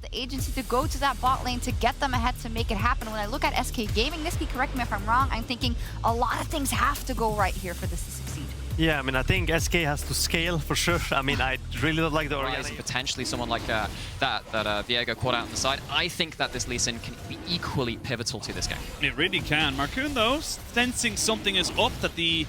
the agency to go to that bot lane to get them ahead to make it happen. When I look at SK Gaming, Nisky, correct me if I'm wrong, I'm thinking a lot of things have to go right here for this to succeed. Yeah, I mean, I think SK has to scale for sure. I mean, I really don't like the organic. Potentially someone like that Viego caught out on the side. I think that this Lee Sin can be equally pivotal to this game. It really can. Marcoon, though, sensing something is up, that the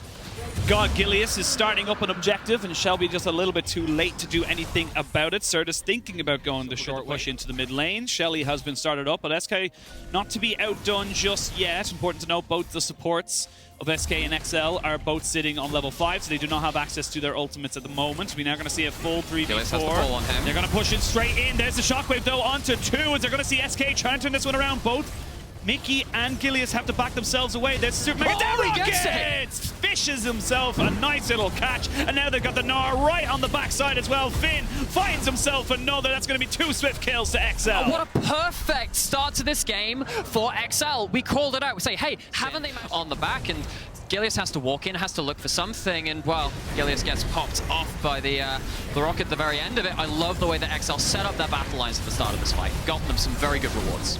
God Gilius is starting up an objective, and Shelby just a little bit too late to do anything about it. Serta's thinking about going the short push into the mid lane. Shelly has been started up, but SK not to be outdone just yet. Important to note, both the supports of SK and XL are both sitting on level 5, so they do not have access to their ultimates at the moment. We're now going to see a full 3v4. They're going to push it straight in. There's the shockwave, though, onto 2, as they're going to see SK trying to turn this one around. Both Mickey and Gilius have to back themselves away. There's Super Mega Rockets! Fishes himself a nice little catch, and now they've got the Gnar right on the backside as well. Finn finds himself another. That's going to be 2 swift kills to XL. Oh, what a perfect start to this game for XL. We called it out. We say, hey, haven't they on the back? And Gilius has to walk in, has to look for something, and well, Gilius gets popped off by the rocket at the very end of it. I love the way that XL set up their battle lines at the start of this fight. Got them some very good rewards.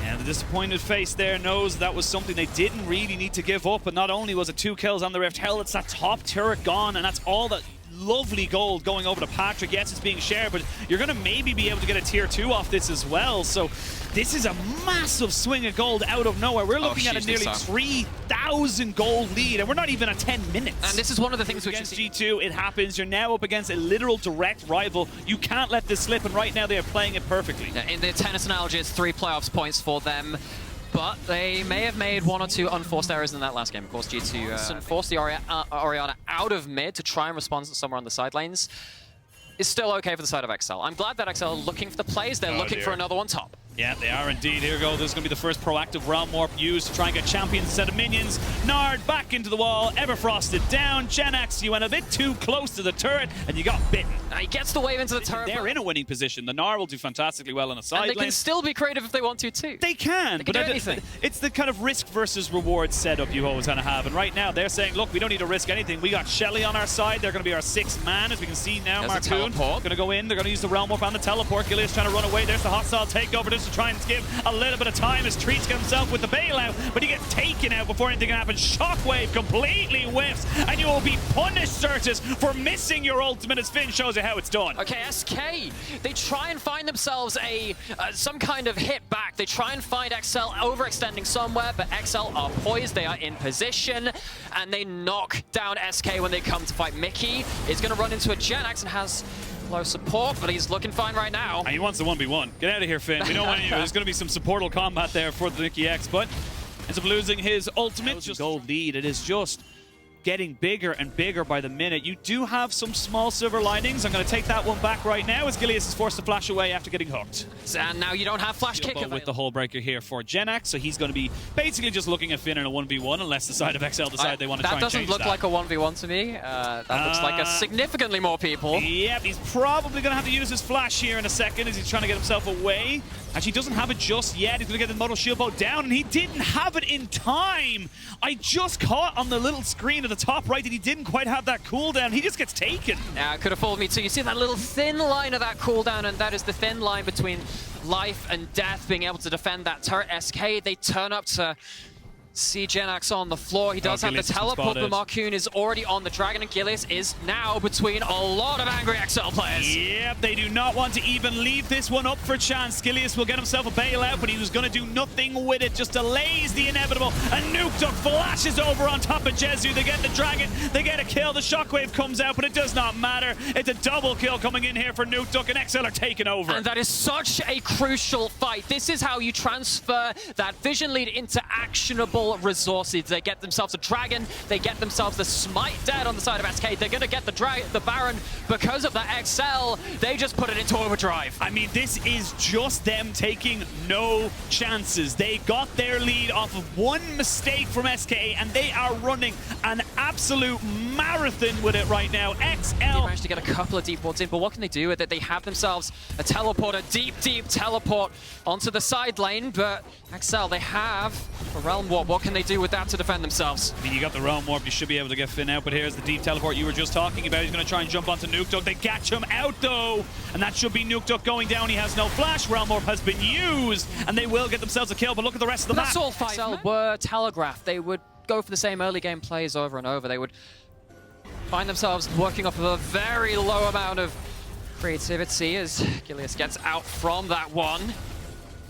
And the disappointed face there knows that was something they didn't really need to give up. But not only was it 2 kills on the Rift, hell, it's that top turret gone, and that's all that lovely gold going over to Patrick. Yes, it's being shared, but you're going to maybe be able to get a tier 2 off this as well. So this is a massive swing of gold out of nowhere. We're looking at a nearly 3,000 gold lead, and we're not even at 10 minutes. And this is one of the things we against G2, it happens. You're now up against a literal direct rival. You can't let this slip, and right now they are playing it perfectly. Yeah, in the tennis analogy, it's 3 playoffs points for them. But they may have made 1 or 2 unforced errors in that last game. Of course, G2 forced the Orianna out of mid to try and respond somewhere on the side lanes. It's still okay for the side of XL. I'm glad that XL are looking for the plays. They're looking for another one top. Yeah, they are indeed. Here we go. This is going to be the first proactive Realm Warp used to try and get champions instead of minions. Nard back into the wall. Everfrosted down. Genax, you went a bit too close to the turret, and you got bitten. He gets the wave into the turret. They're in a winning position. The Gnar will do fantastically well on the side lane. And they can still be creative if they want to, too. They can. They can do anything. It's the kind of risk versus reward setup you always kind of have. And right now, they're saying, look, we don't need to risk anything. We got Shelly on our side. They're going to be our 6th man, as we can see now. Marcoon going to go in. They're going to use the Realm Warp and the teleport. Gilius trying to run away. There's the hostile takeover just to try and give a little bit of time as Treats himself with the bailout, but he gets taken out before anything can happen. Shockwave completely whiffs, and you will be punished, Certus, for missing your ultimate, as Finn shows you how it's done. Okay, SK, they try and find themselves some kind of hit back. They try and find XL overextending somewhere, but XL are poised, they are in position, and they knock down SK when they come to fight. Mickey is going to run into a Genax and has low support, but he's looking fine right now. And he wants the 1v1. Get out of here, Finn. We don't want you. There's going to be some supportal combat there for the Mickey X, but ends up losing his ultimate. Just gold lead. It is just getting bigger and bigger by the minute. You do have some small silver linings. I'm going to take that one back right now as Gilius is forced to flash away after getting hooked. And now you don't have flash kick with the hull breaker here for Genax, so he's going to be basically just looking at Finn in a 1v1 unless the side of XL decide they want to try and change that. That doesn't look like a 1v1 to me. That looks like a significantly more people. Yep, he's probably going to have to use his flash here in a second as he's trying to get himself away. Actually, he doesn't have it just yet. He's going to get the model shield boat down, and he didn't have it in time. I just caught on the little screen at the top right that he didn't quite have that cooldown. He just gets taken. Yeah, it could have fooled me too. You see that little thin line of that cooldown, and that is the thin line between life and death, being able to defend that turret. SK, they turn up to see Genax on the floor. He does have the teleport, but Marcoon is already on the dragon, and Gilius is now between a lot of angry XL players. Yep, they do not want to even leave this one up for chance. Gilius will get himself a bailout, but he was going to do nothing with it. Just delays the inevitable. And Nukeduck flashes over on top of Jezu. They get the dragon. They get a kill. The shockwave comes out, but it does not matter. It's a double kill coming in here for Nukeduck, and XL are taking over. And that is such a crucial fight. This is how you transfer that vision lead into actionable resources. They get themselves a dragon, they get themselves the smite dead on the side of SK. They're going to get the Baron because of that XL. They just put it into overdrive. I mean, this is just them taking no chances. They got their lead off of one mistake from SK, and they are running an absolute marathon with it right now. XL they managed to get a couple of deep wards in, but what can they do with it? They have themselves a teleport, a deep teleport onto the side lane, but XL, they have a Realm Warp What can they do with that to defend themselves? I mean, you got the Realm Warp, you should be able to get Finn out, but here's the deep teleport you were just talking about. He's going to try and jump onto Nukeduck. They catch him out, though, and that should be Nukeduck going down. He has no flash. Realm Warp has been used, and they will get themselves a kill, but look at the rest of the map. That's all 5 men were telegraphed. They would go for the same early game plays over and over. They would find themselves working off of a very low amount of creativity as Gilius gets out from that one.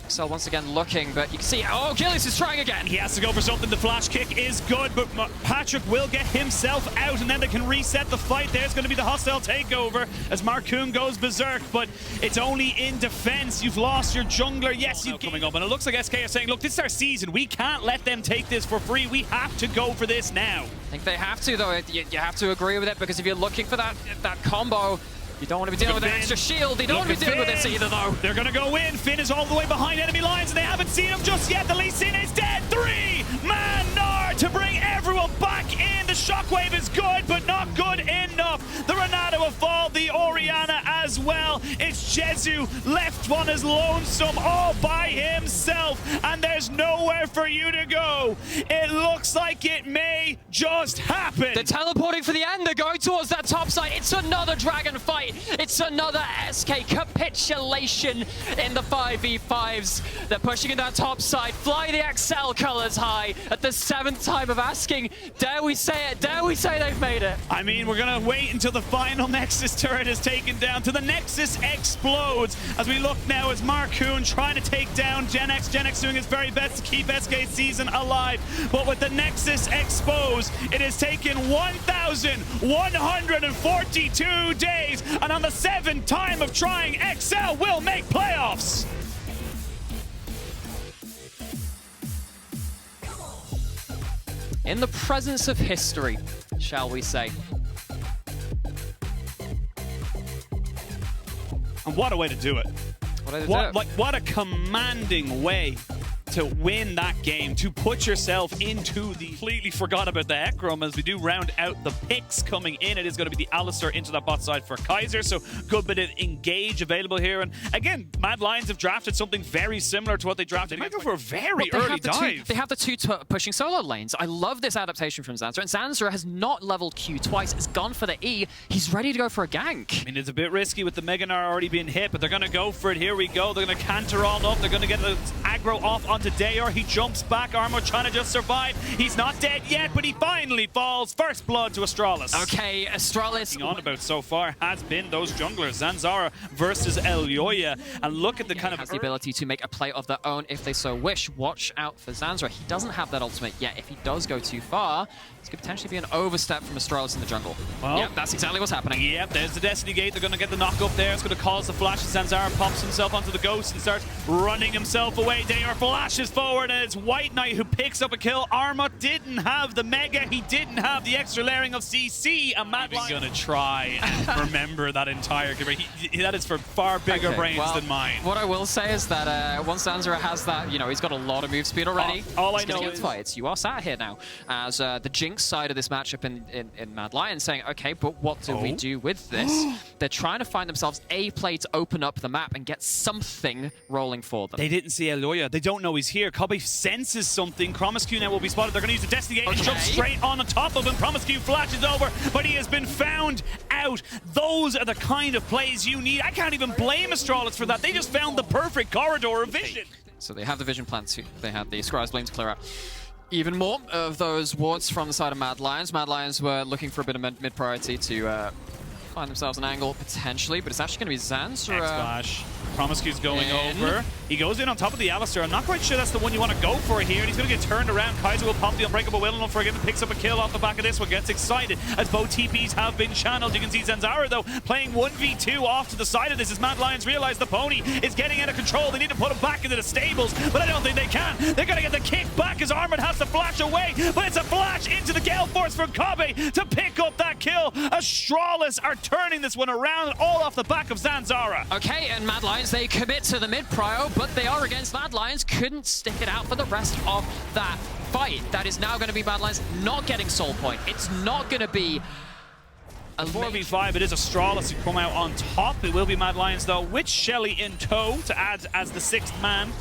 So once again looking, but you can see, oh, Gilius is trying again. He has to go for something. The flash kick is good, but Patrick will get himself out, and then they can reset the fight. There's going to be the hostile takeover as Marcoon goes berserk, but it's only in defense. You've lost your jungler. Yes, you're coming up, and it looks like SK are saying, look, this is our season. We can't let them take this for free. We have to go for this now. I think they have to, though. You have to agree with it, because if you're looking for that combo, you don't want to be dealing with an extra shield. They don't want to be dealing with this either, though. They're going to go in. Finn is all the way behind enemy lines, and they haven't seen him just yet. The Lee Sin is dead. 3-man Nard to bring everyone back in. The Shockwave is good, but not good enough. The Renato will fall. The Orianna as well. It's Jezu left one as lonesome all by himself, and there's nowhere for you to go. It looks like it may just happen. They're teleporting for the end. They're going towards that top side. It's another dragon fight. It's another SK capitulation in the 5v5s. They're pushing in that top side. Fly the XL colors high at the 7th time of asking. Dare we say it? Dare we say they've made it? I mean, we're going to wait until the final Nexus turret is taken down, till the Nexus explodes. As we look now as Marcoon trying to take down GenX. GenX doing his very best to keep SK season alive. But with the Nexus exposed, it has taken 1,142 days. And on the 7th time of trying, XL will make playoffs. In the presence of history, shall we say. And what a way to do it. What a commanding way to win that game, to put yourself into the... Completely forgot about the Ekram as we do round out the picks coming in. It is going to be the Alistar into that bot side for Kaiser, so good bit of engage available here. And again, Mad Lions have drafted something very similar to what they drafted. They might go for a very early dive. They have the two pushing solo lanes. I love this adaptation from Zanzra, and Zanzra has not leveled Q twice. Has gone for the E. He's ready to go for a gank. I mean, it's a bit risky with the Mega Gnar already being hit, but they're going to go for it. Here we go. They're going to canter on up. They're going to get the aggro off onto Dayor. He jumps back. Armo trying to just survive. He's not dead yet, but he finally falls. First blood to Astralis. Okay, Astralis. What on about so far has been those junglers. Zanzara versus Elyoya. And look at the kind of... has the ability to make a play of their own if they so wish. Watch out for Zanzara. He doesn't have that ultimate yet. If he does go too far, this could potentially be an overstep from Astralis in the jungle. Well, yep, that's exactly what's happening. Yep, there's the Destiny Gate. They're going to get the knock up there. It's going to cause the flash. Zanzara pops himself onto the Ghost and starts running himself away. Dayor flashes forward, and it's White Knight who picks up a kill. Armut didn't have the Mega. He didn't have the extra layering of CC. And Mad Lions going to try and remember that entire... That is for far bigger brains than mine. What I will say is that once Zanzara has that, you know, he's got a lot of move speed already. All I know is... fights. You are sat here now as the Jinx side of this matchup in Mad Lions saying, okay, but what do we do with this? They're trying to find themselves a play to open up the map and get something rolling for them. They didn't see Elyoya. They don't know he's here. Kobe senses something. Promiscu now will be spotted. They're going to use the Destiny Gate and jump straight on top of him. Promiscu flashes over, but he has been found out. Those are the kind of plays you need. I can't even blame Astralis for that. They just found the perfect corridor of vision. So they have the vision plan too. They had the Scry's Blame to clear out even more of those wards from the side of Mad Lions. Mad Lions were looking for a bit of mid-priority to find themselves an angle potentially, but it's actually going to be Zanzara. X-Flash. Promiscu's going over. He goes in on top of the Alistar. I'm not quite sure that's the one you want to go for here. And he's going to get turned around. Kaiser will pop the Unbreakable Will and for him picks up a kill off the back of this one. Gets excited as both TPs have been channeled. You can see Zanzara, though, playing 1v2 off to the side of this as Mad Lions realize the pony is getting out of control. They need to put him back into the stables, but I don't think they can. They're going to get the kick back as Armand has to flash away, but it's a flash into the Gale Force from Kobe to pick up that kill. Astralis are turning this one around all off the back of Zanzara. Okay, and Mad Lions, they commit to the mid-prio, but they are against Mad Lions. Couldn't stick it out for the rest of that fight. That is now going to be Mad Lions not getting Soul Point. It's not going to be a 4v5. It is Astralis who come out on top. It will be Mad Lions, though, with Shelly in tow to add as the 6th man.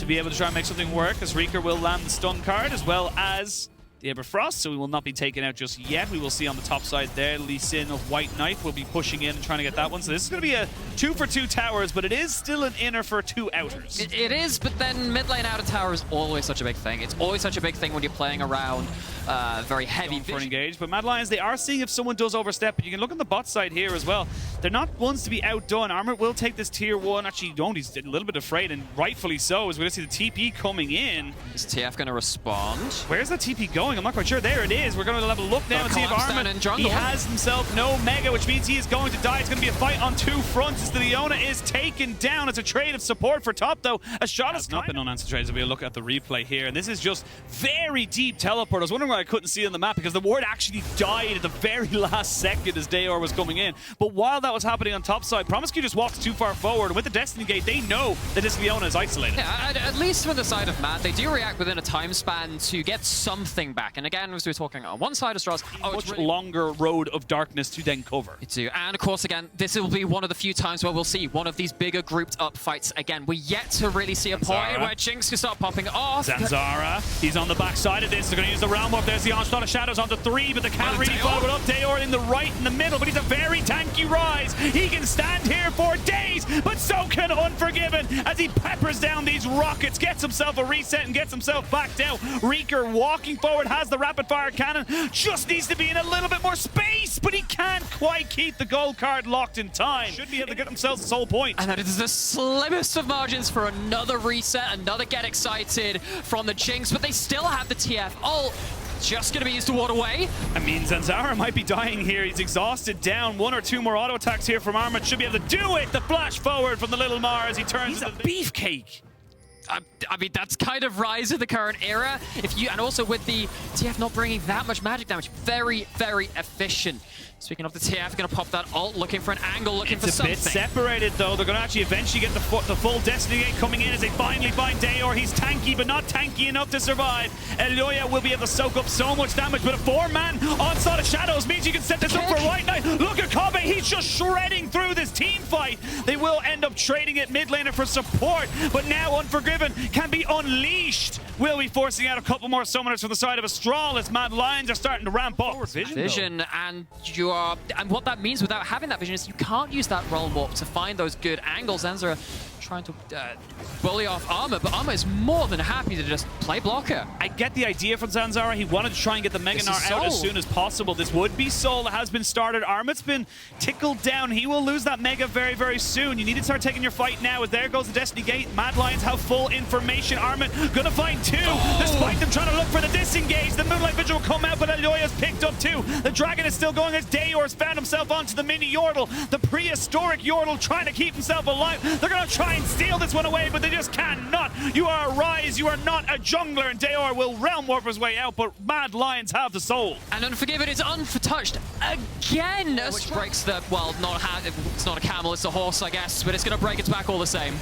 to be able to try and make something work, as Reeker will land the stun card as well as the Everfrost, so we will not be taken out just yet. We will see on the top side there, Lee Sin of White Knight will be pushing in and trying to get that one. So this is going to be a 2 for 2 towers, but it is still an inner for 2 outers. It is, but then mid lane outer tower is always such a big thing. It's always such a big thing when you're playing around very heavy for an engage. But Mad Lions, they are seeing if someone does overstep. But you can look on the bot side here as well. They're not ones to be outdone. Armor will take this tier 1. Actually, don't. He's a little bit afraid, and rightfully so, as we're going to see the TP coming in. Is TF going to respond? Where's that TP going? I'm not quite sure. There it is. We're going to have a look now and see if Armor, he has himself no Mega, which means he is going to die. It's going to be a fight on 2 fronts as the Leona is taken down. It's a trade of support for top, though. Astrada has not been unanswered trades. We'll look at the replay here, and this is just very deep teleport. I was wondering why I couldn't see it on the map, because the ward actually died at the very last second as Dayor was coming in. But while that was happening on top side, Promiscu just walks too far forward, and with the Destiny Gate, they know that this Leona is isolated. Yeah, at least from the side of Mad, they do react within a time span to get something back. And again, as we were talking on one side of Straws, much longer road of darkness to then cover. You do. And of course, again, this will be one of the few times where we'll see one of these bigger grouped up fights again. We're yet to really see a point where Jinx can start popping off. Zanzara, he's on the back side of this. They're going to use the Realm Warp. There's the Onslaught of Shadows onto 3, but they can't really follow it up. Dayor in the right, in the middle, but he's a very tanky rise. He can stand here for days, but so can Unforgiven as he peppers down these rockets, gets himself a reset and gets himself back down. Reeker walking forward, has the rapid fire cannon, just needs to be in a little bit more space, but he can't quite keep the gold card locked in time. Should be able to get themselves a soul point. And that is the slimmest of margins for another reset, another get excited from the Jinx, but they still have the TF ult. Just going to be used to ward away. I mean, Zanzara might be dying here. He's exhausted down. 1 or 2 more auto attacks here from Armor. Should be able to do it. The flash forward from the little Mar as he turns into beefcake. I mean, that's kind of Rise of the current era. And also with the TF not bringing that much magic damage, very, very efficient. Speaking of the TF, going to pop that ult, looking for an angle, looking for something. It's a bit separated, though. They're going to actually eventually get the full Destiny Gate coming in as they finally find Dayor. He's tanky, but not tanky enough to survive. Eloya will be able to soak up so much damage, but a 4-man Onslaught of Shadows means you can set this up for White Knight. Look at Kobe. He's just shredding through this team fight. They will end up trading it mid laner for support, but now Unforgiven can be unleashed. We'll be forcing out a couple more summoners from the side of Astral as Mad Lions are starting to ramp up. Vision, and what that means without having that vision is you can't use that Realm Warp to find those good angles. Zanzara trying to bully off Armor, but Armor is more than happy to just play blocker. I get the idea from Zanzara. He wanted to try and get the Mega Gnar out as soon as possible. This would be Soul that has been started. Armit's been tickled down. He will lose that Mega very, very soon. You need to start taking your fight now, as there goes the Destiny Gate. Mad Lions have full information. Armit gonna find 2. Despite them trying to look for the disengage, the Moonlight Vigil will come out, but Eloya's picked up 2. The Dragon is still going as Dayor's found himself onto the mini Yordle. The prehistoric Yordle trying to keep himself alive. They're gonna try and steal this one away, but they just cannot. You are a Rise, you are not a jungler, and Dayor will Realm Warp his way out, but Mad Lions have the soul. And Unforgiven is untouched again, which breaks the, well, it's not a camel, it's a horse, I guess, but it's gonna break its back all the same.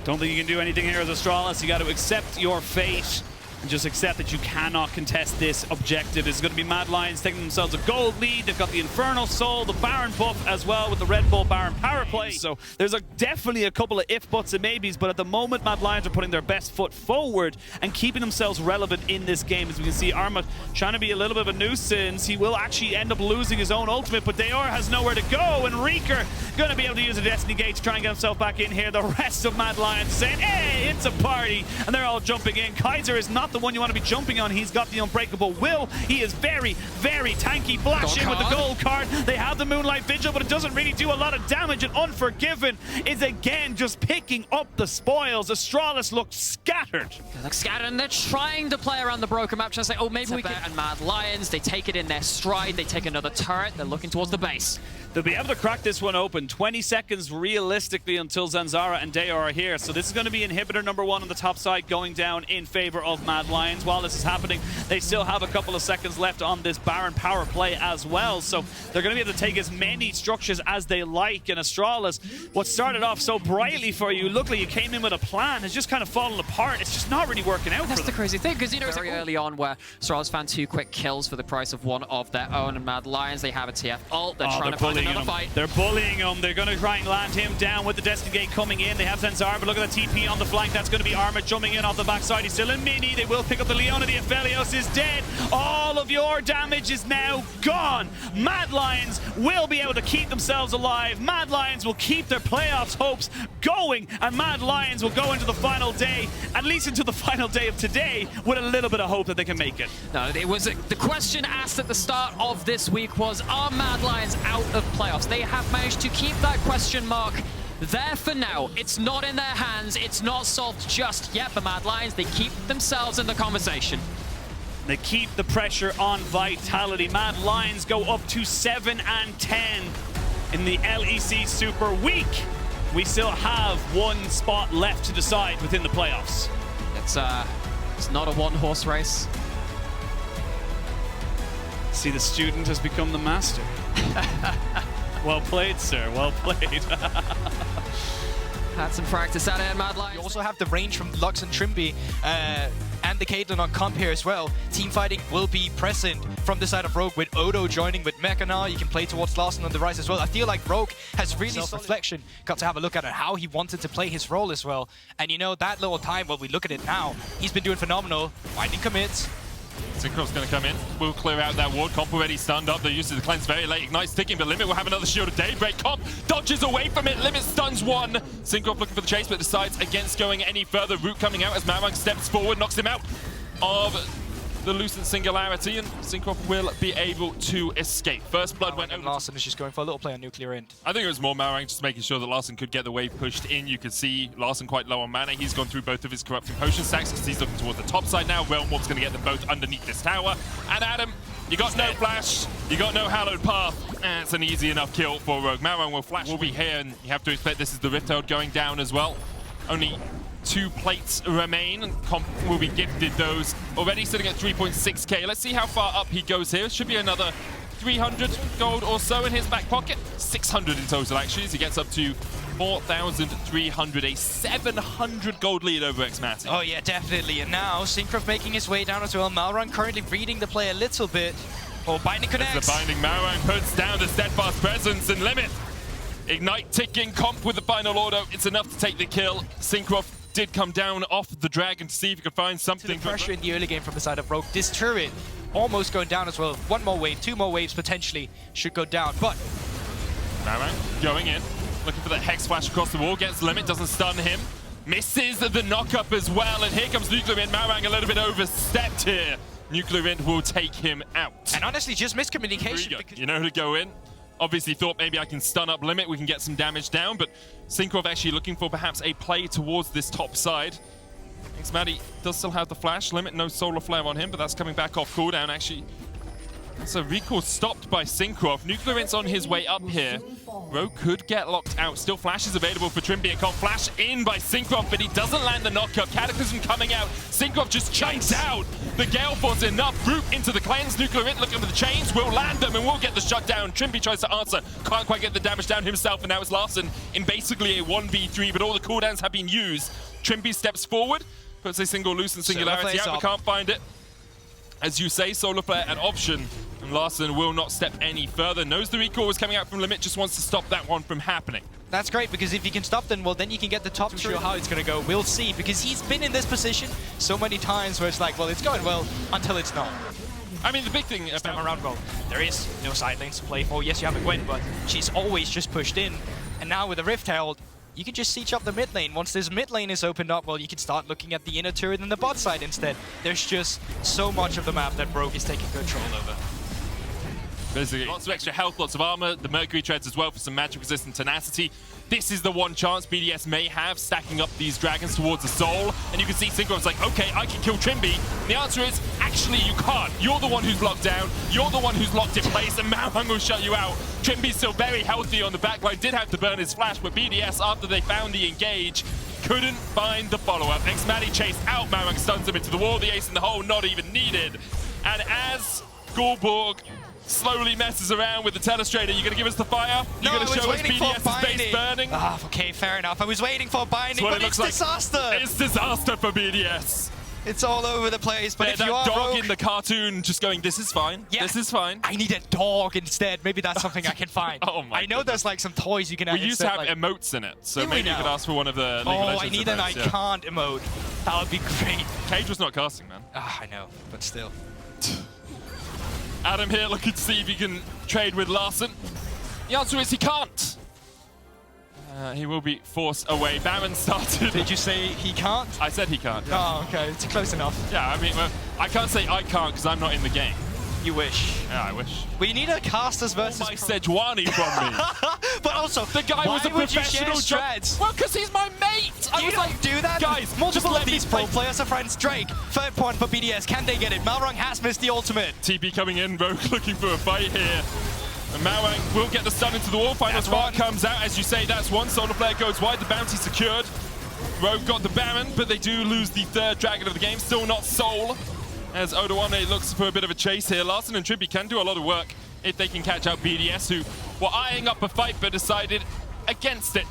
Don't think you can do anything here as Astralis. You got to accept your fate. And just accept that you cannot contest this objective. It's going to be Mad Lions taking themselves a gold lead. They've got the Infernal Soul, the Baron buff as well with the Red Bull Baron power play. So there's definitely a couple of if, buts, and maybes, but at the moment Mad Lions are putting their best foot forward and keeping themselves relevant in this game. As we can see, Armut trying to be a little bit of a nuisance. He will actually end up losing his own ultimate, but Dayor has nowhere to go, and Reeker going to be able to use a Destiny Gate to try and get himself back in here. The rest of Mad Lions saying, hey, it's a party, and they're all jumping in. Kaiser is not the one you want to be jumping on. He's got the Unbreakable Will. He is very, very tanky. Flash in with the gold card. They have the Moonlight Vigil, but it doesn't really do a lot of damage, and Unforgiven is again just picking up the spoils. Astralis looks scattered. They look scattered, and they're trying to play around the broken map, trying to say, oh, maybe we can. And Mad Lions, they take it in their stride. They take another turret. They're looking towards the base. They'll be able to crack this one open. 20 seconds realistically until Zanzara and Dayor are here. So this is going to be inhibitor number 1 on the top side going down in favor of Mad Lions. While this is happening, they still have a couple of seconds left on this Baron power play as well. So they're going to be able to take as many structures as they like. And Astralis, what started off so brightly for you, looked like you came in with a plan, has just kind of fallen apart. It's just not really working out for them. That's the crazy thing, because, you know, it's very early on where Astralis found 2 quick kills for the price of 1 of their own. And Mad Lions, they have a TF ult. They're trying to find another him. fight. They're bullying him. They're going to try and land him down with the Destiny Gate coming in. They have Zanzar, but look at the TP on the flank. That's going to be Armor jumping in off the backside. He's still in mini. They will pick up the Leona. The Aphelios is dead. All of your damage is now gone. Mad Lions will be able to keep themselves alive. Mad Lions will keep their playoffs hopes going, and Mad Lions will go into the final day, at least into the final day of today, with a little bit of hope that they can make it. No, it was the question asked at the start of this week was, are Mad Lions out of playoffs? They have managed to keep that question mark there for now. It's not in their hands. It's not solved just yet, but Mad Lions, they keep themselves in the conversation. They keep the pressure on Vitality. Mad Lions go up to 7-10 in the LEC Super Week. We still have one spot left to decide within the playoffs. It's not a one-horse race. See, the student has become the master. Well played, sir. Well played. Had some practice out of Mad Lions. You also have the range from Lux and Trimby and the Caitlyn on comp here as well. Team fighting will be present from the side of Rogue with Odo joining with Mecha now. You can play towards Larson on the rise as well. I feel like Rogue has really self-reflection. Got to have a look at it, how he wanted to play his role as well. And you know, that little time when we look at it now, he's been doing phenomenal. Finding commits. Synchro's going to come in. Will clear out that ward. Comp already stunned up. The use of the cleanse very late. Ignite's ticking, but Limit will have another shield of Daybreak. Comp dodges away from it. Limit stuns one. Synchro looking for the chase, but decides against going any further. Root coming out as Marang steps forward, knocks him out of the Lucent Singularity, and Synchro will be able to escape. First blood went over. Larson is just going for a little play on nuclear end. I think it was more Marang just making sure that Larson could get the wave pushed in. You could see Larson quite low on mana. He's gone through both of his corrupting potion stacks because he's looking towards the top side now. Realm Warp's going to get them both underneath this tower. And Adam, you got no flash, you got no hallowed path, and it's an easy enough kill for Rogue. Marang will flash, will be here, and you have to expect this is the Rift Herald going down as well. Only 2 plates remain, and Comp will be gifted those. Already sitting at 3.6k. Let's see how far up he goes here. Should be another 300 gold or so in his back pocket. 600 in total, actually, as he gets up to 4,300. A 700 gold lead over Xmati. Oh yeah, definitely. And now Synchro making his way down as well. Malrun currently reading the play a little bit. Oh, Binding connects. As the Binding Marang puts down the Steadfast Presence and Limit. Ignite ticking, Comp with the final order. It's enough to take the kill. Synchro did come down off the Dragon to see if he could find something. The pressure in the early game from the side of Rogue. This turret almost going down as well. One more wave, 2 more waves potentially should go down, but Marang going in, looking for that Hex Flash across the wall, gets Limit, doesn't stun him. Misses the knock-up as well, and here comes Nuclear Wind. Marang a little bit overstepped here. Nuclear Wind will take him out. And honestly, just miscommunication. You know who to go in. Obviously thought maybe I can stun up Limit, we can get some damage down, but Synchro actually looking for perhaps a play towards this top side. Xmati does still have the flash. Limit, no solar flare on him, but that's coming back off cooldown actually. So recall stopped by Synchro. Nuclear Wind's on his way up here. Rogue could get locked out. Still flash is available for Trimby and Comp. Flash in by Synchro, but he doesn't land the knockup. Cataclysm coming out. Synchro just chunks out. The Gale Force enough. Root into the cleanse. Nuclear Wind looking for the chains. Will land them and will get the shutdown. Trimby tries to answer. Can't quite get the damage down himself, and now it's Larson in basically a 1v3, but all the cooldowns have been used. Trimby steps forward, puts a single Lucent Singularity out, but can't find it. As you say, Solar Flare an option. And Larson will not step any further. Knows the recall was coming out from Limit, just wants to stop that one from happening. That's great, because if you can stop them, well, then you can get the top through. How it's going to go, we'll see, because he's been in this position so many times where it's like, well, it's going well until it's not. I mean, the big thing This time about... around, well, there is no side lanes to play for. Yes, you have a Gwen, but she's always just pushed in. And now with the Rift Herald, you can just siege up the mid lane. Once this mid lane is opened up, well, you can start looking at the inner turret and the bot side instead. There's just so much of the map that Rogue is taking control over. Basically, lots of extra health, lots of armor, the Mercury treads as well for some magic-resistant tenacity. This is the one chance BDS may have, stacking up these dragons towards the soul. And you can see Synchro's like, okay, I can kill Trimby. And the answer is, actually, you can't. You're the one who's locked down. You're the one who's locked in place, and Marang will shut you out. Trimby's still very healthy on the backline, did have to burn his flash, but BDS, after they found the engage, couldn't find the follow-up. Xmati chased out, Marang stuns him into the wall, the ace in the hole, not even needed. And as Guldborg slowly messes around with the Telestrator, you're going to give us the fire? You're going to show us BDS's base burning? Ah, okay, fair enough. I was waiting for Binding, but it's disaster! It's disaster for BDS. It's all over the place. But if that you are dog Rogue, in the cartoon just going, this is fine. Yeah. This is fine. I need a dog instead. Maybe that's something I can find. Oh my I know there's like some toys you can We used to have like, emotes in it, so Do we maybe you now? could ask for one of the League of oh, Legends I need an I emotes, yeah. can't emote. That would be great. Cage was not casting, man. Ah, I know, but still. Adam here looking to see if he can trade with Larson. The answer is he can't. He will be forced away. Baron started. Did you say he can't? I said he can't. Yeah, Oh, okay. It's close enough. yeah I mean, well, I can't say I can't because I'm not in the game. You wish. Yeah, I wish. We need a casters versus. My Sejuani from me. But also, The guy why was a would you share professional strats? Well, because he's my mate. I You was don't like, do that. guys, just Multiple let of me these pro play. players are friends. Drake, third point for BDS. Can they get it? Malrung has missed the ultimate. TP coming in, Rogue looking for a fight here. And Malrang will get the stun into the wall. Final That's spark one. comes out. As you say, that's one. Solar Flare goes wide. The bounty secured. Rogue got the Baron, but they do lose the third dragon of the game. Still not Soul. As Odoamne looks for a bit of a chase here. Larson and Tribby can do a lot of work if they can catch out BDS, who were eyeing up a fight but decided against it.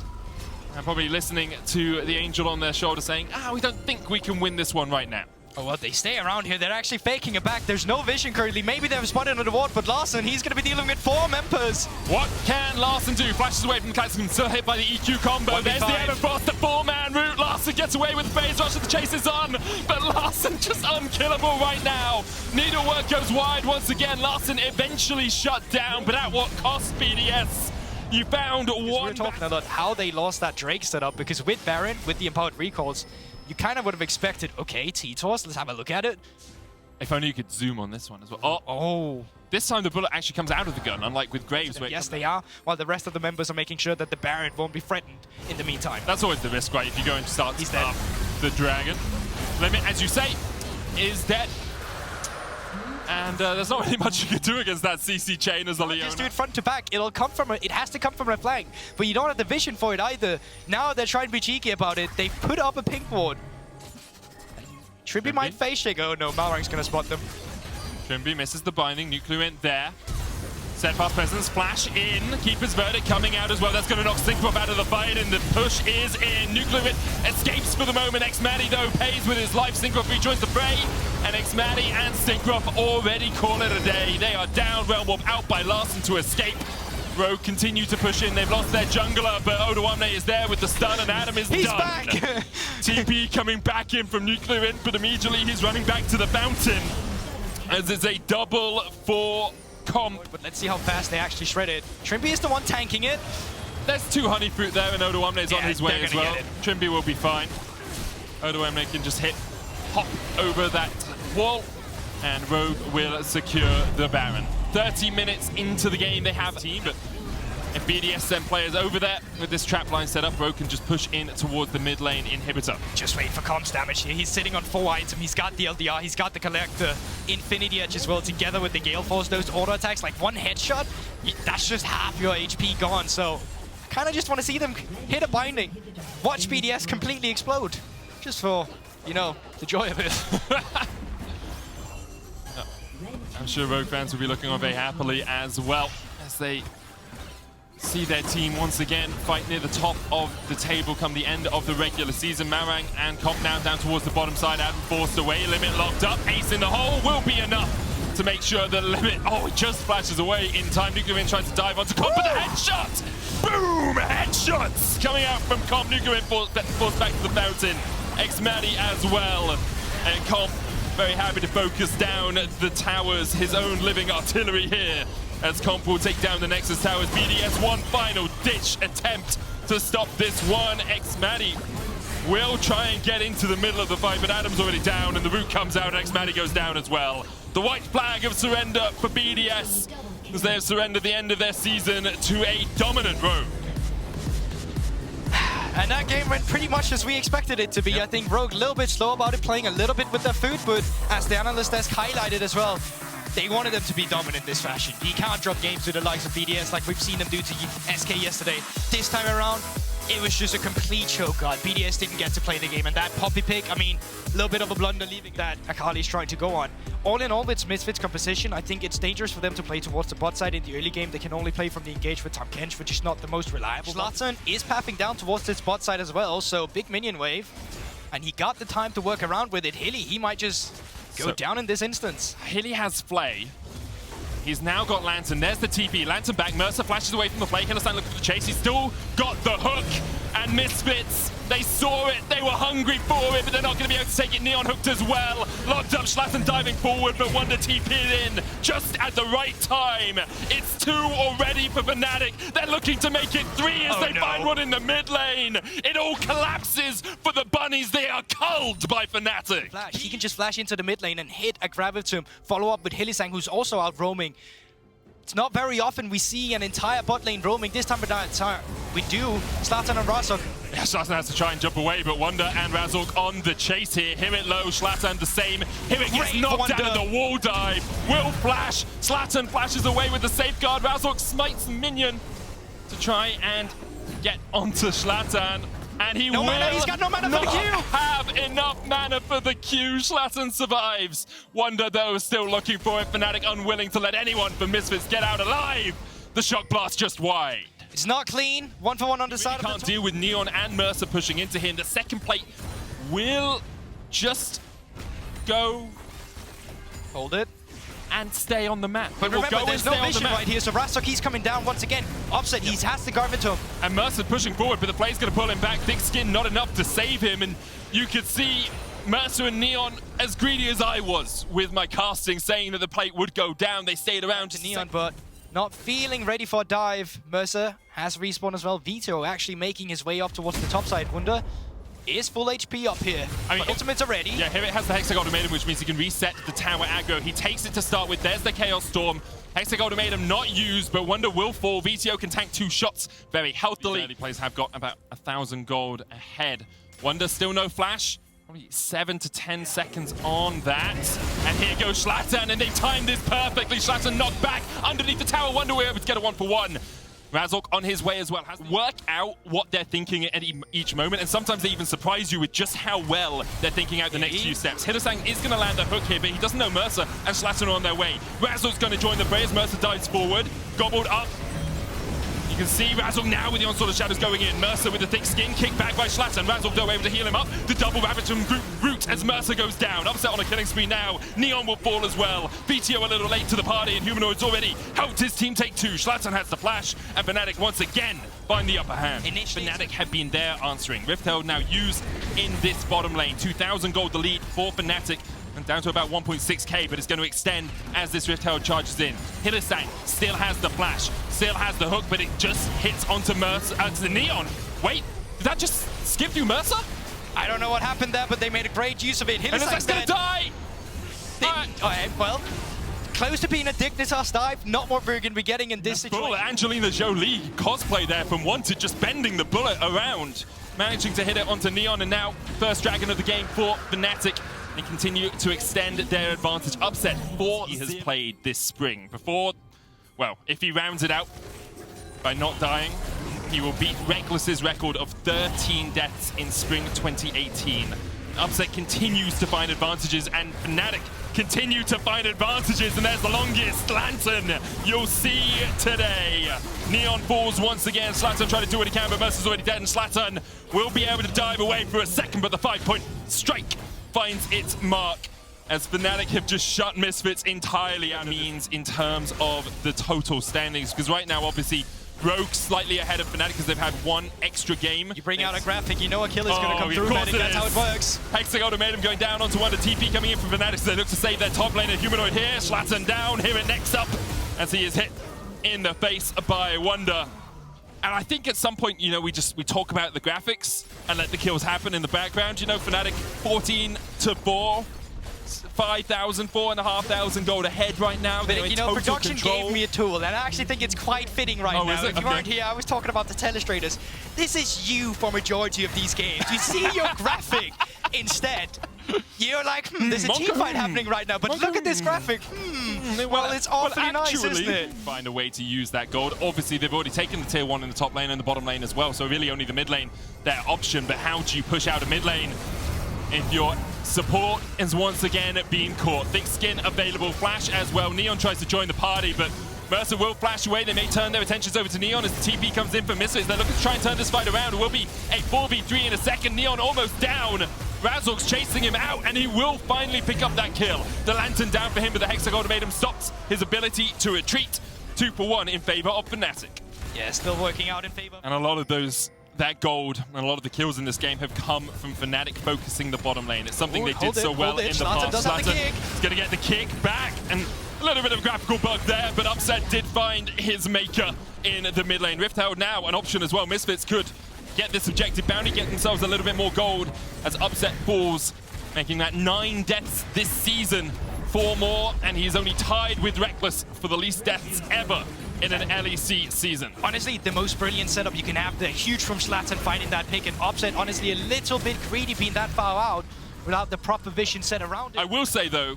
And probably listening to the Angel on their shoulder saying, we don't think we can win this one right now. Oh, well, they stay around here. They're actually faking it back. There's no vision currently. Maybe they've spotted the ward, but Larson, he's going to be dealing with 4 members. What can Larson do? Flashes away from the Classic, still hit by the EQ combo. 1v5. There's the Everfrost, the 4-man route. Larson gets away with the phase rush, the chase is on. But Larson just unkillable right now. Needlework goes wide once again. Larson eventually shut down, but at what cost, BDS? You found We one. were talking about how they lost that Drake setup, because with Baron, with the empowered recalls, you kind of would have expected, okay, T-Toss, let's have a look at it. If only you could zoom on this one as well. Oh. This time the bullet actually comes out of the gun, unlike with Graves. Where it Yes, comes they are, while the rest of the members are making sure that the Baron won't be threatened in the meantime. That's always the risk, right? If you go and start He's up the dragon. Limit, as you say, is dead. And there's not really much you can do against that CC chain as a Leona. Just do it front to back. It'll come from it has to come from a flank, but you don't have the vision for it either. Now they're trying to be cheeky about it. They put up a pink ward. Tribby might face shake. Oh no, Malrang's gonna spot them. Trimby misses the binding, Nuclear in there. Steadfast presence, flash in, Keeper's Verdict coming out as well. That's going to knock Syncroft out of the fight, and the push is in. Nuclear escapes for the moment. X-Matty, though, pays with his life. Syncroft rejoins the fray, and X-Matty and Syncroft already call it a day. They are down, Realm Warp out by Larson to escape. Rogue continue to push in. They've lost their jungler, but Odoamne is there with the stun, and Adam is He's done. back! TP coming back in from Nuclear in, but immediately he's running back to the fountain. As it's a double for Comp. But let's see how fast they actually shred it. Trimby is the one tanking it. There's 2 honey fruit there, and Odoamne is on his way they're as gonna well. get it. Trimby will be fine. Odoamne can just hop over that wall, and Rogue will secure the Baron. 30 minutes into the game, they have a team, but if BDS send players over there with this trap line set up, Rogue can just push in towards the mid lane inhibitor. Just wait for Comp's damage here. He's sitting on 4 items. He's got the LDR, he's got the Collector, Infinity Edge as well, together with the Gale Force. Those auto attacks, like 1 headshot, that's just half your HP gone. So, I kind of just want to see them hit a binding. Watch BDS completely explode. Just for, you know, the joy of it. I'm sure Rogue fans will be looking on very happily as well, as they see their team once again fight near the top of the table come the end of the regular season. Marang and Comp now down towards the bottom side. Adam forced away, Limit locked up. Ace in the hole will be enough to make sure that Limit, he just flashes away in time. Nuclear tries to dive onto Comp, but the headshot! Boom! Headshots coming out from Comp. Nuclear forced back to the fountain. X-Matty as well. And Comp very happy to focus down the towers, his own living artillery here, as Comp will take down the Nexus towers. BDS one final ditch attempt to stop this one. X-Matty will try and get into the middle of the fight, but Adam's already down, and the root comes out, and X-Matty goes down as well. The white flag of surrender for BDS, as they have surrendered the end of their season to a dominant Rogue. And that game went pretty much as we expected it to be. I think Rogue a little bit slow about it, playing a little bit with their food, but as the analyst desk highlighted as well, they wanted them to be dominant this fashion. You can't drop games to the likes of BDS like we've seen them do to SK yesterday. This time around, it was just a complete chokeout. BDS didn't get to play the game, and that poppy pick, I mean, a little bit of a blunder leaving that Akali's trying to go on. All in all, it's Misfits composition. I think it's dangerous for them to play towards the bot side in the early game. They can only play from the engage with Tom Kench, which is not the most reliable. Zlatan is pathing down towards this bot side as well, so big minion wave. and he got the time to work around with it. Hilly, he might just go down in this instance. Hilly has Flay. He's now got Lantern. There's the TP. Lantern back. Mercer flashes away from the play. Hillerstein looking for the chase. He's still got the hook. And Misfits, they saw it. They were hungry for it, but they're not going to be able to take it. Neon hooked as well. Locked up. Schlatten diving forward, but Wonder TP'd in just at the right time. It's 2 already for Fnatic. They're looking to make it 3 as they find one in the mid lane. It all collapses for the bunnies. They are culled by Fnatic. Flash. He can just flash into the mid lane and hit a Gravitum. Follow up with Hillisang, who's also out roaming. It's not very often we see an entire bot lane roaming. This time we do. Zlatan and Razork. Yeah, Zlatan has to try and jump away, but Wonder and Razork on the chase here. Him it low, Zlatan the same. Him it gets knocked down at the wall dive. Will flash. Zlatan flashes away with the safeguard. Razork smites minion to try and get onto Zlatan. And he will he's got no mana for the Q. Have enough mana for the Q. Zlatan survives. Wonder, though, still looking for it. Fnatic unwilling to let anyone from Misfits get out alive. The shock blast just wide. It's not clean. 1-for-1 on the side of the Can't deal with Neon and Mercer pushing into him. The second plate will just go. Hold it. And stay on the map. But remember, there's no vision right here, so Razork, he's coming down once again. Offset, he has the Garventum. And Mercer pushing forward, but the play's going to pull him back. Thick skin, not enough to save him. And you could see Mercer and Neon, as greedy as I was with my casting, saying that the plate would go down. They stayed around to Neon, but not feeling ready for a dive. Mercer has respawn as well. Vito actually making his way up towards the top side. Wonder is full HP up here. I mean, ultimates are ready. Yeah, here it has the Hexag Ultimatum, which means he can reset the tower aggro. He takes it to start with. There's the Chaos Storm. Hexag Ultimatum not used, but Wonder will fall. VTO can tank 2 shots very healthily. These early players have got about 1,000 gold ahead. Wonder still no flash. Probably 7 to 10 seconds on that. And here goes Zlatan, and they timed this perfectly. Zlatan knocked back underneath the tower. Wonder we're able to get a 1-for-1. Razork on his way as well. Has to work out what they're thinking at each moment, and sometimes they even surprise you with just how well they're thinking out the next few steps. Hillisang is going to land a hook here, but he doesn't know Mercer and Zlatan are on their way. Razork's going to join the fray as Mercer dives forward. Gobbled up. You can see Razork now with the Onslaught of Shadows going in. Mercer with the thick skin, kicked back by Zlatan. Razork though able to heal him up. The double Ravitum root as Mercer goes down. Upset on a killing spree now. Neon will fall as well. BTO a little late to the party, and Humanoid's already helped his team take 2. Zlatan has the flash, and Fnatic once again find the upper hand. Fnatic have been there answering. Rift Herald now used in this bottom lane. 2,000 gold the lead for Fnatic. And down to about 1.6k, but it's going to extend as this Rift Herald charges in. Hillisang still has the flash, still has the hook, but it just hits onto Mercer, to Neon. Wait, did that just skip through Mercer? I don't know what happened there, but they made a great use of it. Hillisang's going to die! Alright, well, close to being a Dignitas dive. Not what we're going to be getting in this situation. Angelina Jolie cosplay there from Wanted, just bending the bullet around, managing to hit it onto Neon, and now first dragon of the game for Fnatic. They continue to extend their advantage. Upset 4 he has played this spring. Before, well, if he rounds it out by not dying, he will beat Reckless's record of 13 deaths in spring 2018. Upset continues to find advantages, and Fnatic continue to find advantages, and there's the longest Lantern you'll see today. Neon falls once again. Zlatan trying to do what he can, but Mercer's already dead, and Zlatan will be able to dive away for a second, but the 5-point strike finds its mark as Fnatic have just shut Misfits entirely. That means in terms of the total standings, because right now obviously Rogue slightly ahead of Fnatic because they've had 1 extra game. You bring out a graphic, you know a killer's going to come through, Medic. That's how it works. Hexag Ultimatum going down onto Wonder. TP coming in from Fnatic as they look to save their top laner. Humanoid here, Zlatan down, here it next up as he is hit in the face by Wonder. And I think at some point, you know, we talk about the graphics and let the kills happen in the background. You know, Fnatic 14-4, 5,000, 4,500 gold ahead right now. But, you know, production gave me a tool, and I actually think it's quite fitting right now. If you weren't here, I was talking about the telestrators. This is you for majority of these games. You see your graphic instead. You're like, there's a team fight happening right now, but look at this graphic. Well, it's awfully nice, isn't it? Find a way to use that gold. Obviously, they've already taken the tier 1 in the top lane and the bottom lane as well, so really only the mid lane their option. But how do you push out a mid lane if your support is once again being caught? Thick skin available, flash as well. Neon tries to join the party, but Mercer will flash away. They may turn their attentions over to Neon as the TP comes in for Misfits. They're looking to try and turn this fight around. It will be a 4v3 in a second. Neon almost down. Razork's chasing him out, and he will finally pick up that kill. The Lantern down for him, but the Hexag Ultimatum stops his ability to retreat. 2 for 1 in favor of Fnatic. Yeah, still working out in favor. And a lot of that gold and a lot of the kills in this game have come from Fnatic focusing the bottom lane. It's something they did so well in the past. Zlatan is going to get the kick back, and a little bit of graphical bug there, but Upset did find his maker in the mid lane. Rift Herald now an option as well. Misfits could get this objective bounty, get themselves a little bit more gold as Upset falls, making that 9 deaths this season. 4 more, and he's only tied with Reckless for the least deaths ever in an LEC season. Honestly, the most brilliant setup you can have. The huge from Zlatan finding that pick, and Upset honestly a little bit greedy being that far out without the proper vision set around it. I will say though,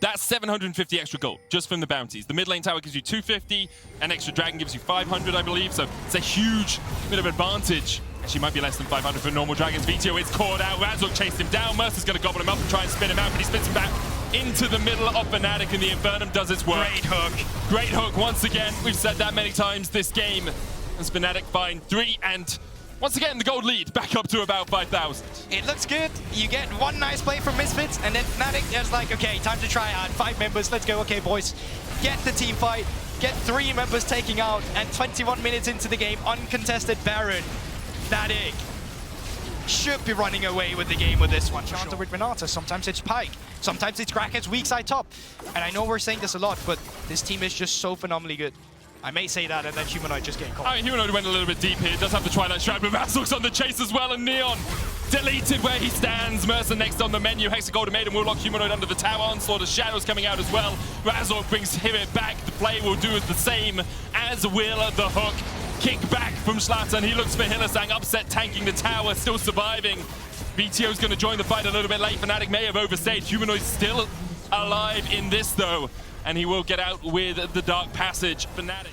that's 750 extra gold just from the bounties. The mid lane tower gives you 250, an extra dragon gives you 500, I believe, so it's a huge bit of advantage. Actually, might be less than 500 for normal dragons. VTO is caught out. Razork chased him down. Mercer's going to gobble him up and try and spin him out, but he spins him back into the middle of Fnatic, and the Infernum does its work. Great hook. Great hook once again. We've said that many times this game. As Fnatic find 3, and once again the gold lead back up to about 5,000. It looks good. You get one nice play from Misfits, and then Fnatic is like, okay, time to try out. 5 members, let's go. Okay, boys, get the team fight. Get 3 members taking out, and 21 minutes into the game, uncontested Baron. Fnatic should be running away with the game with this one. Chanter with Renata, sometimes it's Pyke, sometimes it's Kraken's weak side top. And I know we're saying this a lot, but this team is just so phenomenally good. I may say that, and then Humanoid just getting caught. Humanoid went a little bit deep here, does have the Twilight Shroud, but Razork's on the chase as well, and Neon deleted where he stands. Mercer next on the menu. Hexag Ultimatum will lock Humanoid under the tower. Onslaught of Shadows coming out as well. Razork brings Hirit back. The play will do the same, as will the hook. Kick back from Zlatan. He looks for Hylissang. Upset tanking the tower, still surviving. BTO's going to join the fight a little bit late. Fnatic may have overstayed. Humanoid still alive in this though, and he will get out with the Dark Passage. Fnatic.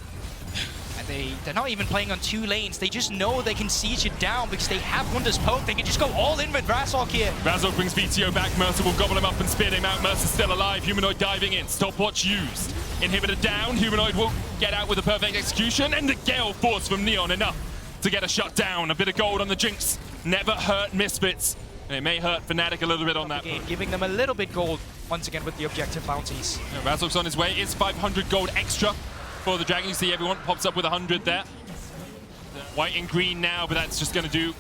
And they're not even playing on 2 lanes. They just know they can siege it down because they have Wunder's poke. They can just go all in with Razork here. Razork brings BTO back. Mercer will gobble him up and spin him out. Mercer's still alive. Humanoid diving in. Stopwatch used. Inhibitor down. Humanoid will get out with a perfect execution, and the Gale Force from Neon enough to get a shut down. A bit of gold on the Jinx. Never hurt Misfits. And it may hurt Fnatic a little bit on that. Giving them a little bit gold once again with the objective bounties. Yeah, Razork's on his way. It's 500 gold extra for the Dragon. You see everyone pops up with 100 there. White and green now, but that's just going to do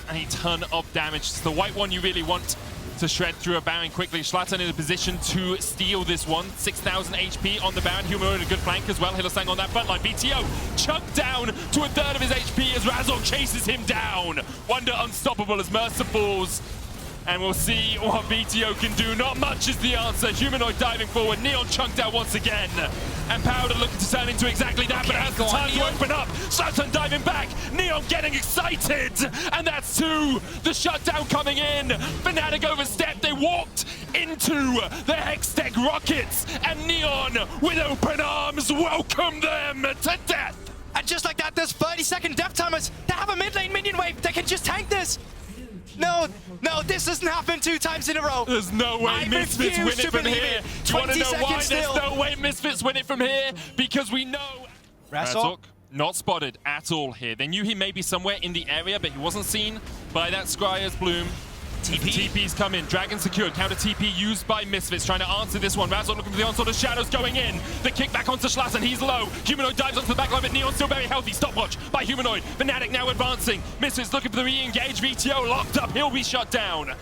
a ton of damage. It's the white one you really want to shred through a Baron quickly. Zlatan in a position to steal this one. 6,000 HP on the Baron. Humanoid a good flank as well. Hylissang on that front line. BTO chucked down to 1/3 of his HP as Razork chases him down. Wunder unstoppable as Mercer falls. And we'll see what BTO can do. Not much is the answer. Humanoid diving forward. Neon chunked out once again. And Powder looking to turn into exactly that, but has the time to open up. Zlatan diving back. Neon getting excited. And that's 2. The shutdown coming in. Fnatic overstepped. They walked into the Hextech rockets. And Neon, with open arms, welcome them to death. And just like that, there's 30-second death timers. They have a mid lane minion wave. They can just tank this. No, this doesn't happen 2 times in a row. There's no way Misfits win it from here. Do you want to know why there's no way Misfits win it from here? Because we know Razork not spotted at all here. They knew he may be somewhere in the area, but he wasn't seen by that Scryer's Bloom. TP's come in. Dragon secured. Counter TP used by Misfits. Trying to answer this one. Razork looking for the onslaught of Shadows going in. The kick back onto Zlatan. He's low. Humanoid dives onto the backline, but Neon's still very healthy. Stopwatch by Humanoid. Fnatic now advancing. Misfits looking for the re-engage. VTO locked up. He'll be shut down.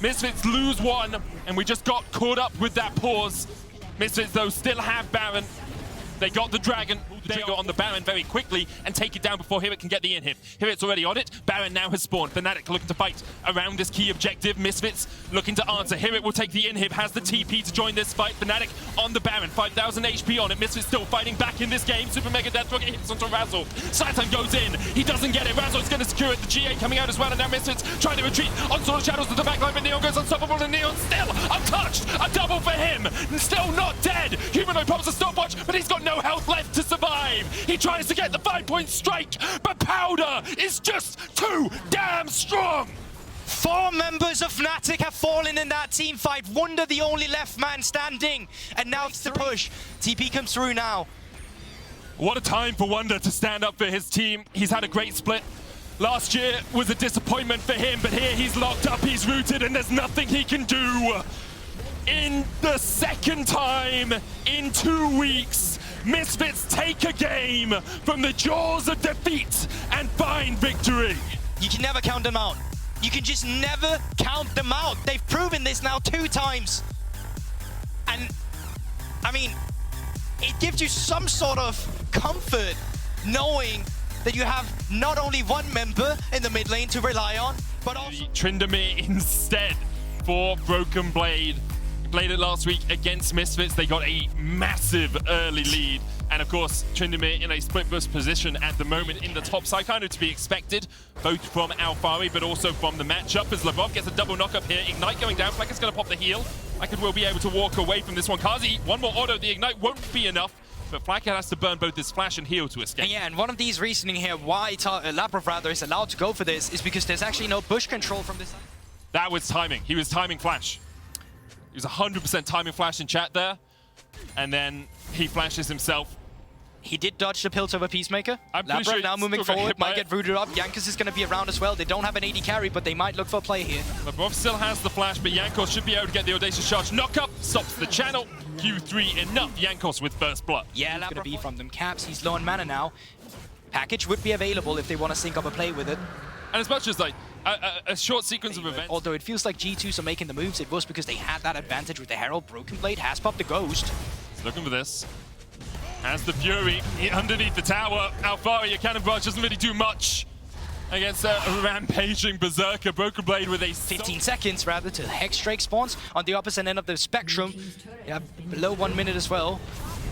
Misfits lose 1, and we just got caught up with that pause. Misfits, though, still have Baron. They got the Dragon. They go on the Baron very quickly and take it down before Hirit can get the inhib. Hirit's already on it. Baron now has spawned. Fnatic looking to fight around this key objective. Misfits looking to answer. Hirit will take the inhib, has the TP to join this fight. Fnatic on the Baron, 5,000 HP on it. Misfits still fighting back in this game. Super Mega Death Rocket hits onto Razork. Zlatan goes in. He doesn't get it. Razork's going to secure it. The GA coming out as well, and now Misfits trying to retreat. Onslaught of Shadows to the backline, but Neon goes unstoppable, and Neon still untouched. A double for him. Still not dead. Humanoid pops a stopwatch, but he's got no health left to survive. He tries to get the 5-point strike, but Powder is just too damn strong. 4 members of Fnatic have fallen in that team fight. Wunder the only left man standing. And now it's the push. TP comes through now. What a time for Wunder to stand up for his team. He's had a great split. Last year was a disappointment for him, but here he's locked up, he's rooted, and there's nothing he can do. In the second time in 2 weeks, Misfits take a game from the jaws of defeat and find victory. You can never count them out. You can just never count them out. They've proven this now 2 times. And, I mean, it gives you some sort of comfort knowing that you have not only one member in the mid lane to rely on, but also Tryndamere instead for Broken Blade. He played it last week against Misfits. They got a massive early lead. And of course, Tryndamere in a split bus position at the moment in the top side, kind of to be expected, both from Alphari, but also from the matchup, as Lvov gets a double knock up here. Ignite going down, Fleck is going to pop the heal. Fleck will be able to walk away from this one. Kazi, one more auto, the Ignite won't be enough. But Flacker has to burn both his flash and heal to escape. And yeah, and one of these reasoning here why Labrov rather is allowed to go for this is because there's actually no bush control from this side. That was timing. He was timing flash. He was 100% timing flash in chat there. And then he flashes himself. He did dodge the Piltover over Peacemaker. Pretty sure now moving forward, might get rooted up. Jankos is going to be around as well. They don't have an AD carry, but they might look for a play here. Lvov still has the flash, but Jankos should be able to get the Audacious Charge. Knock up, stops the channel. Q3 enough. Jankos with first blood. Yeah, it's going to be from them. Caps, he's low on mana now. Package would be available if they want to sync up a play with it. And as much as like a short sequence of events. Although it feels like G2s are making the moves, it was because they had that advantage with the Herald. Broken Blade has popped the Ghost. He's looking for this. Has the Fury underneath the tower. Alphari, your cannon barrage doesn't really do much against a rampaging Berserker. Broken Blade with a 15 seconds rather till Hex Drake spawns on the opposite end of the spectrum. Yeah, below 1 minute as well.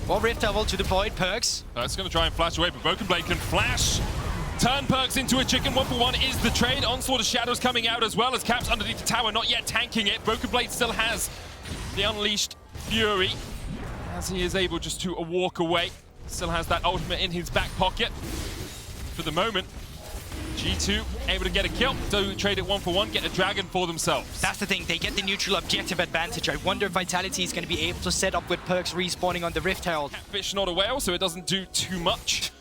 For Rift Devil to deploy Perks. Perks going to try and flash away, but Broken Blade can flash. Turn Perks into a chicken. 1-for-1 is the trade. Onslaught of Shadows coming out as well as Caps underneath the tower, not yet tanking it. Broken Blade still has the Unleashed Fury, as he is able just to walk away. Still has that ultimate in his back pocket. For the moment, G2 able to get a kill, so trade it 1-for-1, get a dragon for themselves. That's the thing, they get the neutral objective advantage. I wonder if Vitality is going to be able to set up with Perks respawning on the Rift Herald. Catfish not a whale, so it doesn't do too much.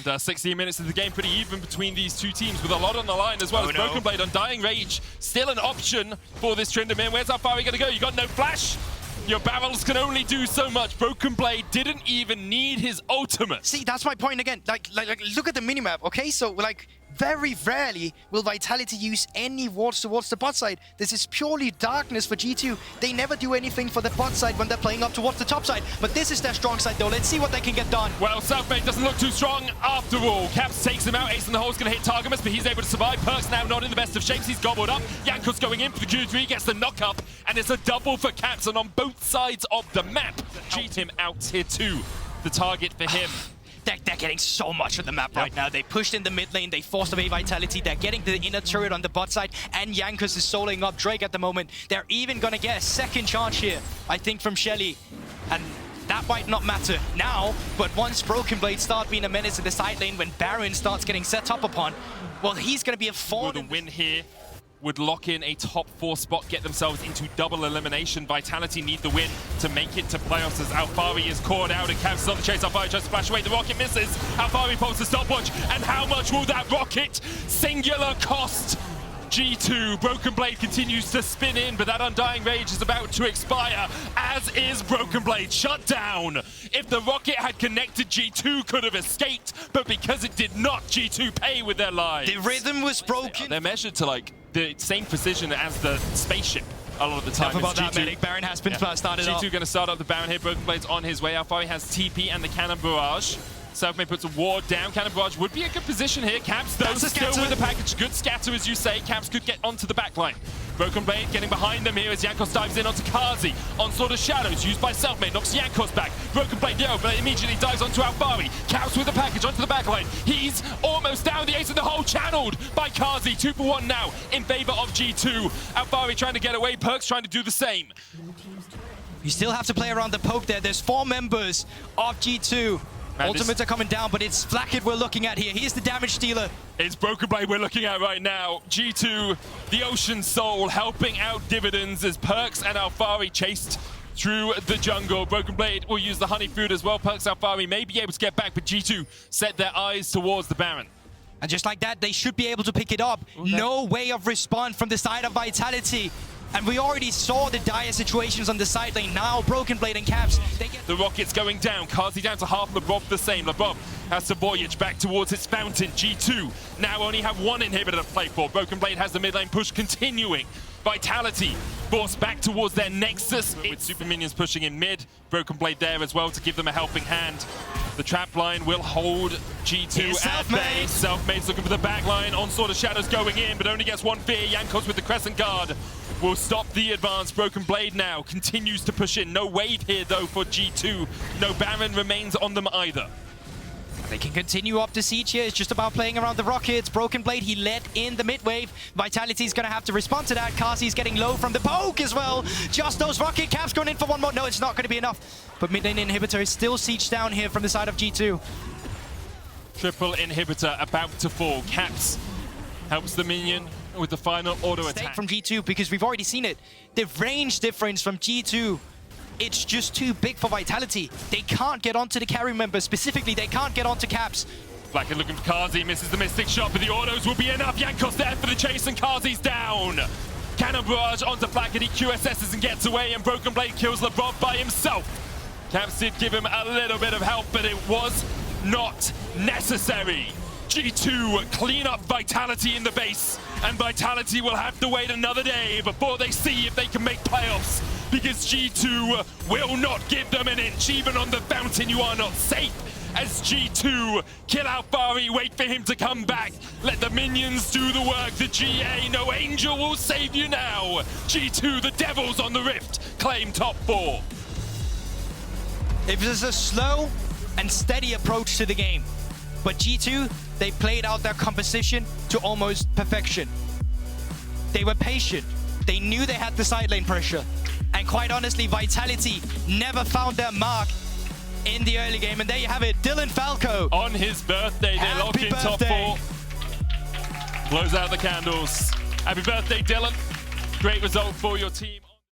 And 16 minutes of the game, pretty even between these two teams, with a lot on the line as well as Broken Blade. Undying Rage, still an option for this Tryndamere. Where's Alphari going to go? You got no flash? Your barrels can only do so much. Broken Blade didn't even need his ultimate. See, that's my point again. Like look at the minimap, okay? So, like, very rarely will Vitality use any wards towards the bot side. This is purely darkness for G2. They never do anything for the bot side when they're playing up towards the top side. But this is their strong side, though. Let's see what they can get done. Well, Southmate doesn't look too strong after all. Caps takes him out. Ace in the hole's going to hit Targamas, but he's able to survive. Perks now not in the best of shapes. He's gobbled up. Jankos going in for the Q3, gets the knock up, and it's a double for Caps, and on both sides of the map. Cheat him out here too. The target for him. They're getting so much of the map right now. They pushed in the mid lane, they forced away Vitality, they're getting the inner turret on the bot side, and Jankos is soloing up Drake at the moment. They're even gonna get a second charge here, I think, from Shelly. And that might not matter now, but once Broken Blade start being a menace in the side lane, when Baron starts getting set up upon, well, he's gonna be a fawn. With a win here, would lock in a top 4 spot, get themselves into double elimination. Vitality need the win to make it to playoffs as Alphari is caught out and Caps on the chase. Alphari tries to flash away, the rocket misses. Alphari pops the stopwatch, and how much will that rocket singular cost G2? Broken Blade continues to spin in, but that Undying Rage is about to expire, as is Broken Blade shut down. If the rocket had connected, G2 could have escaped, but because it did not, G2 pay with their lives. The rhythm was broken. They're measured to like the same precision as the spaceship a lot of the time. About that, Medic. Baron has been started up. G2 going to start up the Baron here. Broken Blade's on his way. Alphari has TP and the Cannon Barrage. Southmate puts a ward down. Cannon Barrage would be a good position here. Caps, though, still with the package. Good scatter, as you say. Caps could get onto the backline. Broken Blade getting behind them here as Jankos dives in onto Kazi. Onslaught of Shadows used by Selfmade, knocks Jankos back. Broken Blade, but immediately dives onto Alphari. Caps with the package onto the backline. He's almost down. The ace in the hole channeled by Kazi. 2-for-1 now in favor of G2. Alphari trying to get away. Perks trying to do the same. You still have to play around the poke there. There's 4 members of G2. Man, ultimates are coming down, but it's Flacket we're looking at here. He's the damage dealer. It's Broken Blade we're looking at right now. G2, the Ocean Soul, helping out Dividends as Perks and Alphari chased through the jungle. Broken Blade will use the honey food as well. Perks, Alphari may be able to get back, but G2 set their eyes towards the Baron. And just like that, they should be able to pick it up. No way of response from the side of Vitality. And we already saw the dire situations on the side lane. Now, Broken Blade and Caps, they get... The Rocket's going down. Kazi down to half. Lebob the same. Lebob has to voyage back towards its fountain. G2 now only have one inhibitor to play for. Broken Blade has the mid lane push continuing. Vitality forced back towards their Nexus with super minions pushing in mid. Broken Blade there as well to give them a helping hand. The trap line will hold G2 at bay. Selfmade's looking for the back line. Onslaught of Shadows going in, but only gets one fear. Jankos with the Crescent Guard will stop the advance. Broken Blade now continues to push in. No wave here, though, for G2. No Baron remains on them either. They can continue up the siege here. It's just about playing around the Rockets. Broken Blade, he led in the mid wave. Vitality's going to have to respond to that. Kazi's getting low from the poke as well. Just those Rocket Caps going in for one more. No, it's not going to be enough. But mid lane inhibitor is still siege down here from the side of G2. Triple inhibitor about to fall. Caps helps the minion with the final auto attack. From G2, because we've already seen it. The range difference from G2, it's just too big for Vitality. They can't get onto the carry members. Specifically, they can't get onto Caps. Blacken looking for Kazi, misses the Mystic Shot, but the autos will be enough. Jankos there for the chase, and Kazi's down. Cannon Barrage onto Blacken, he QSS's and gets away, and Broken Blade kills Lebob by himself. Caps did give him a little bit of help, but it was not necessary. G2 clean up Vitality in the base, and Vitality will have to wait another day before they see if they can make playoffs, because G2 will not give them an inch. Even on the fountain, you are not safe. As G2 kill out Fari, wait for him to come back. Let the minions do the work. The GA, no angel will save you now. G2, the Devils on the Rift, claim top 4. It was a slow and steady approach to the game. But G2, they played out their composition to almost perfection. They were patient. They knew they had the side lane pressure. And quite honestly, Vitality never found their mark in the early game. And there you have it, Dylan Falco. On his birthday, they lock in top 4. Blows out the candles. Happy birthday, Dylan. Great result for your team.